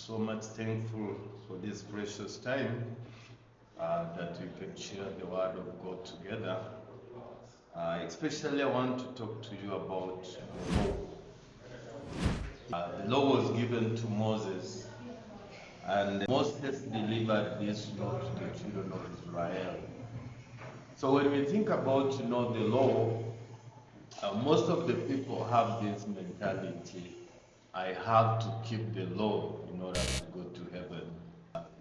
so much thankful for this precious time that we can share the Word of God together. Especially, I want to talk to you about the law. The law was given to Moses, and Moses delivered this law to the children of Israel. So when we think about, the law, most of the people have this mentality: I have to keep the law in order to go to heaven.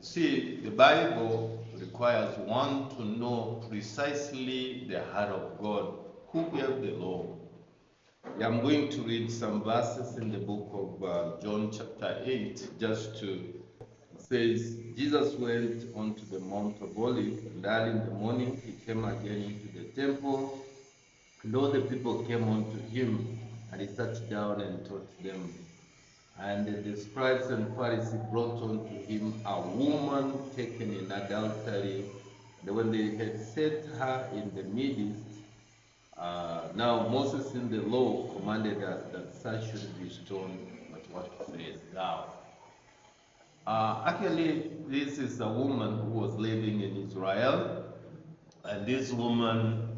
See, the Bible requires one to know precisely the heart of God who gave the law. I'm going to read some verses in the book of John chapter 8, just to. It says, Jesus went onto the Mount of Olives, and early in the morning he came again into the temple, and all the people came unto him, and he sat down and taught them. And the scribes and Pharisees brought unto him a woman taken in adultery. And when they had set her in the midst, now Moses in the law commanded us that such should be stoned, but what sayest thou? Actually, this is a woman who was living in Israel, and this woman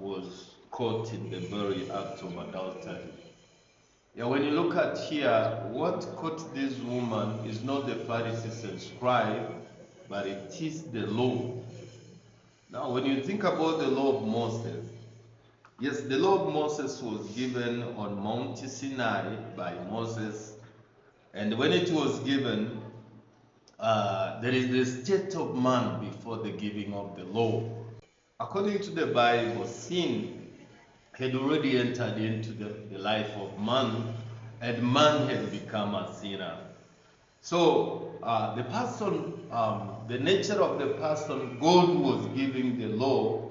was caught in the very act of adultery. When you look at here, what caught this woman is not the Pharisees and scribes, but it is the law. Now, when you think about the law of Moses, yes, the law of Moses was given on Mount Sinai by Moses, and when it was given, there is the state of man before the giving of the law. According to the Bible, sin had already entered into the life of man, and man had become a sinner. So the person, the nature of the person God was giving the law,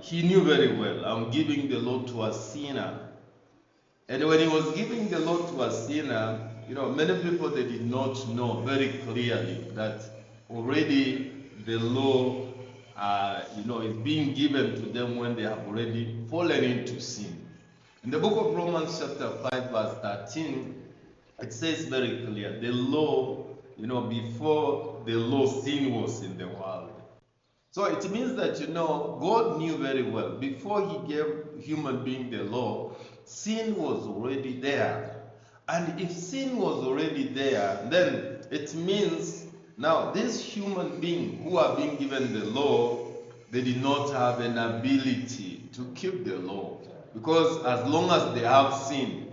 he knew very well, I'm giving the law to a sinner. And when he was giving the law to a sinner, many people, they did not know very clearly that already the law is being given to them when they have already fallen into sin. In the book of Romans chapter 5 verse 13, it says very clear, the law, before the law, sin was in the world. So it means that, God knew very well, before he gave human being the law, sin was already there. And if sin was already there, then it means now these human beings who are being given the law, they did not have an ability to keep the law. Because as long as they have sin,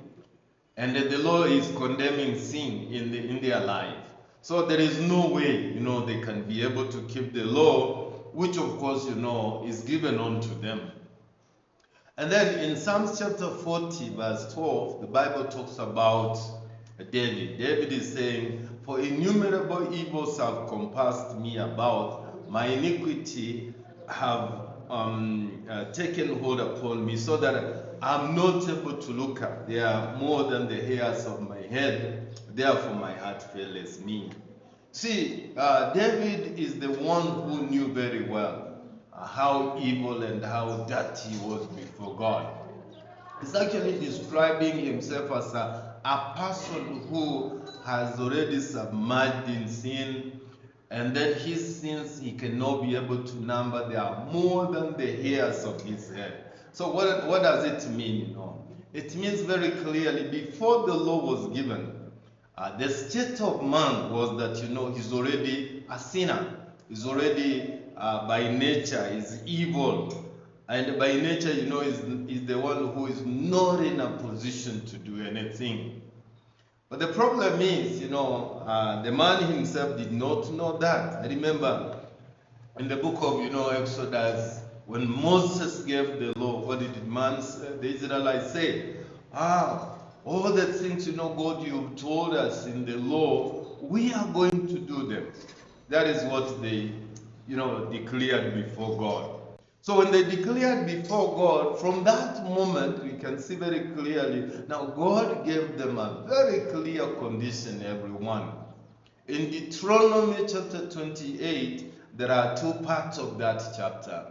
and the law is condemning sin in their life, so there is no way, they can be able to keep the law, which of course, is given unto them. And then in Psalms chapter 40 verse 12, the Bible talks about David. David is saying, for innumerable evils have compassed me about, my iniquity have taken hold upon me, so that I'm not able to look up. They are more than the hairs of my head, therefore my heart faileth me. See, David is the one who knew very well how evil and how dirty he was before God. He's actually describing himself as a person who has already submerged in sin, and then his sins he cannot be able to number. They are more than the hairs of his head. So what does it mean? It means very clearly, before the law was given, the state of man was that, he's already a sinner. He's already, by nature, is evil. And by nature, is the one who is not in a position to do anything. But the problem is, the man himself did not know that. I remember in the book of, Exodus, when Moses gave the law, what did the Israelites say? All the things, God, you've told us in the law, we are going to do them. That is what they, declared before God. So when they declared before God, from that moment, we can see very clearly, now God gave them a very clear condition, everyone. In Deuteronomy chapter 28, there are two parts of that chapter.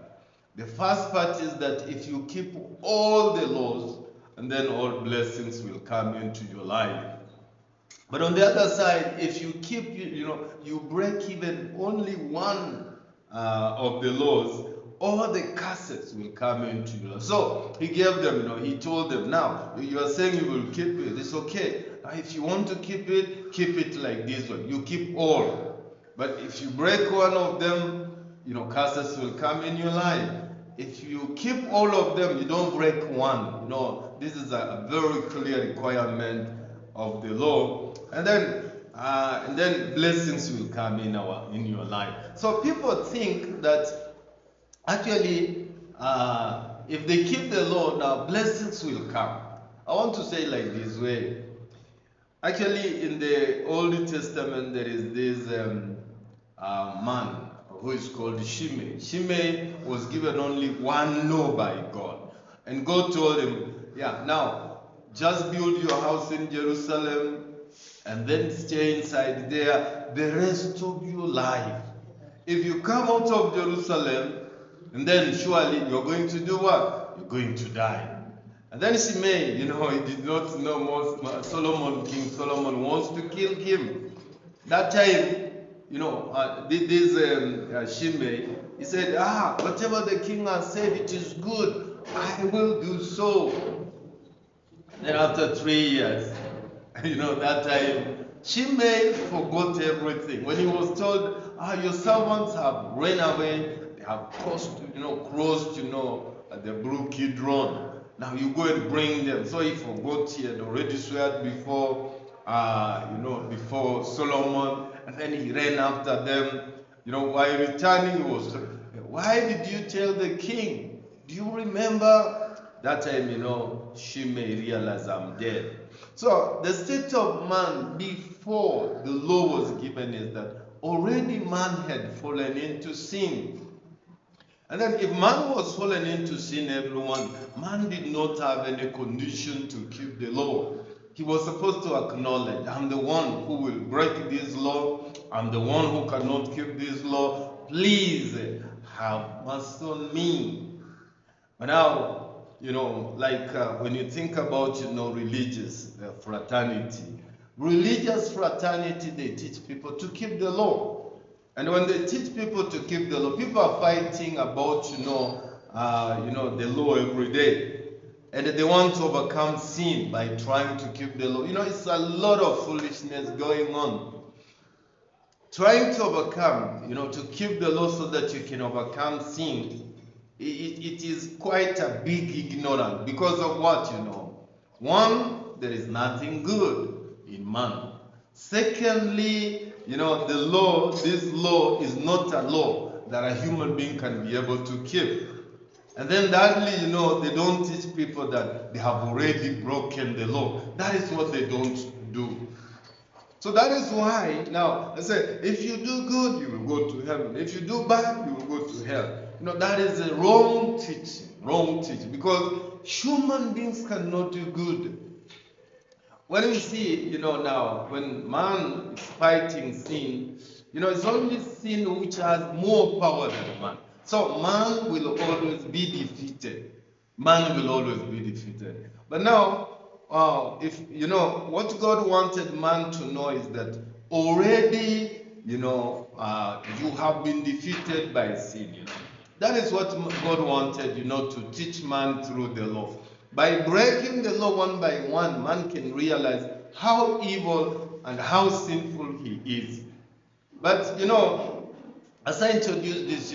The first part is that if you keep all the laws, and then all blessings will come into your life. But on the other side, if you keep, you break even only one of the laws, all the curses will come into you. So he gave them, he told them, now you are saying you will keep it. It's okay. Now, if you want to keep it like this one. You keep all. But if you break one of them, curses will come in your life. If you keep all of them, you don't break one. This is a very clear requirement of the law. And then blessings will come in your life. So people think that actually, if they keep the law, now blessings will come. I want to say like this way. Actually, in the Old Testament, there is this man who is called Shimei. Shimei was given only one law by God. And God told him, now just build your house in Jerusalem and then stay inside there the rest of your life. If you come out of Jerusalem, and then surely you're going to do what? You're going to die. And then Shimei, he did not know King Solomon wants to kill him. That time, this Shimei, he said, whatever the king has said, it is good. I will do so. Then after 3 years, that time, Shimei forgot everything. When he was told, your servants have ran away, they have crossed, the brook Kidron. Now you go and bring them. So he forgot he had already sweared before, before Solomon, and then he ran after them. While returning, he was, why did you tell the king? Do you remember? That time, Shimei realized I'm dead. So the state of man before the law was given is that already man had fallen into sin. And then if man was fallen into sin, man did not have any condition to keep the law. He was supposed to acknowledge, I'm the one who will break this law. I'm the one who cannot keep this law. Please have mercy on me. But now, when you think about, religious fraternity, they teach people to keep the law. And when they teach people to keep the law, people are fighting about, the law every day. And they want to overcome sin by trying to keep the law. It's a lot of foolishness going on. Trying to overcome, to keep the law so that you can overcome sin, it is quite a big ignorance. Because of what, One, there is nothing good in man. Secondly, this law is not a law that a human being can be able to keep. And then thirdly, they don't teach people that they have already broken the law. That is what they don't do. So that is why, now, I say, if you do good, you will go to heaven. If you do bad, you will go to hell. That is a wrong teaching, because human beings cannot do good. When we see, now, when man is fighting sin, it's only sin which has more power than man. So man will always be defeated. Man will always be defeated. But now, if what God wanted man to know is that already, you have been defeated by sin. That is what God wanted, to teach man through the law. By breaking the law one by one, man can realize how evil and how sinful he is. But, as I introduced this,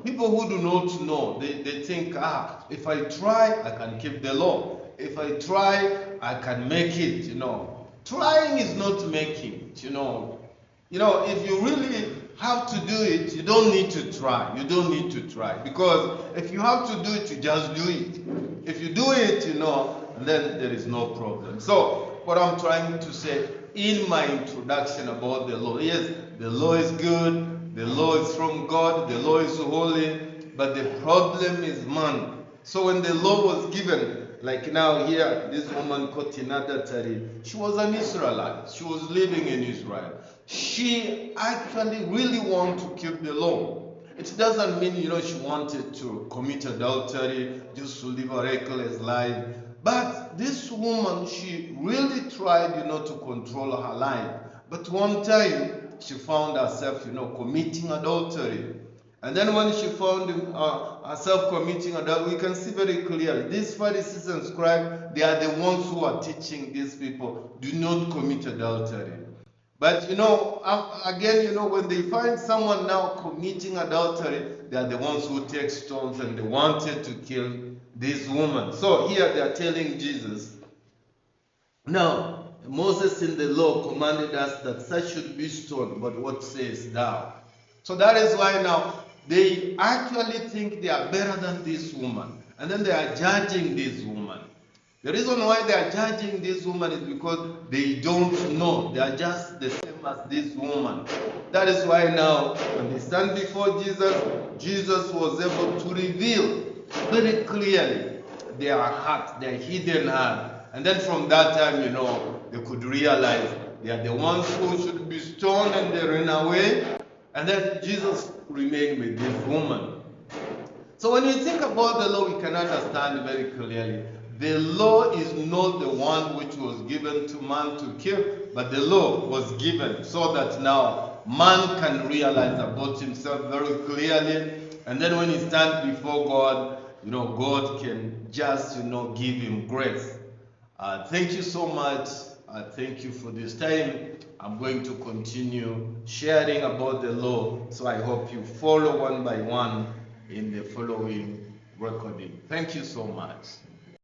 people who do not know, they think, if I try, I can keep the law. If I try, I can make it, Trying is not making it, If you really have to do it, you don't need to try. You don't need to try. Because if you have to do it, you just do it. If you do it, then there is no problem. So, what I'm trying to say in my introduction about the law, yes, the law is good, the law is from God, the law is holy, but the problem is man. So when the law was given, like now here, this woman caught in adultery, she was an Israelite. She was living in Israel. She actually really wanted to keep the law. It doesn't mean, she wanted to commit adultery, just to live a reckless life. But this woman, she really tried, to control her life. But one time, she found herself, committing adultery. And then when she found herself committing adultery, we can see very clearly, these Pharisees and scribes, they are the ones who are teaching these people, do not commit adultery. But again, when they find someone now committing adultery, they are the ones who take stones and they wanted to kill this woman. So here they are telling Jesus, now Moses in the law commanded us that such should be stoned, but what says thou? So that is why now they actually think they are better than this woman. And then they are judging this woman. The reason why they are judging this woman is because they don't know. They are just the same as this woman. That is why now, when they stand before Jesus, Jesus was able to reveal very clearly their heart, their hidden heart. And then from that time, they could realize they are the ones who should be stoned, and they ran away. And then Jesus remained with this woman. So when we think about the law, we can understand very clearly. The law is not the one which was given to man to kill, but the law was given so that now man can realize about himself very clearly. And then when he stands before God, God can just, give him grace. Thank you so much. Thank you for this time. I'm going to continue sharing about the law, so I hope you follow one by one in the following recording. Thank you so much.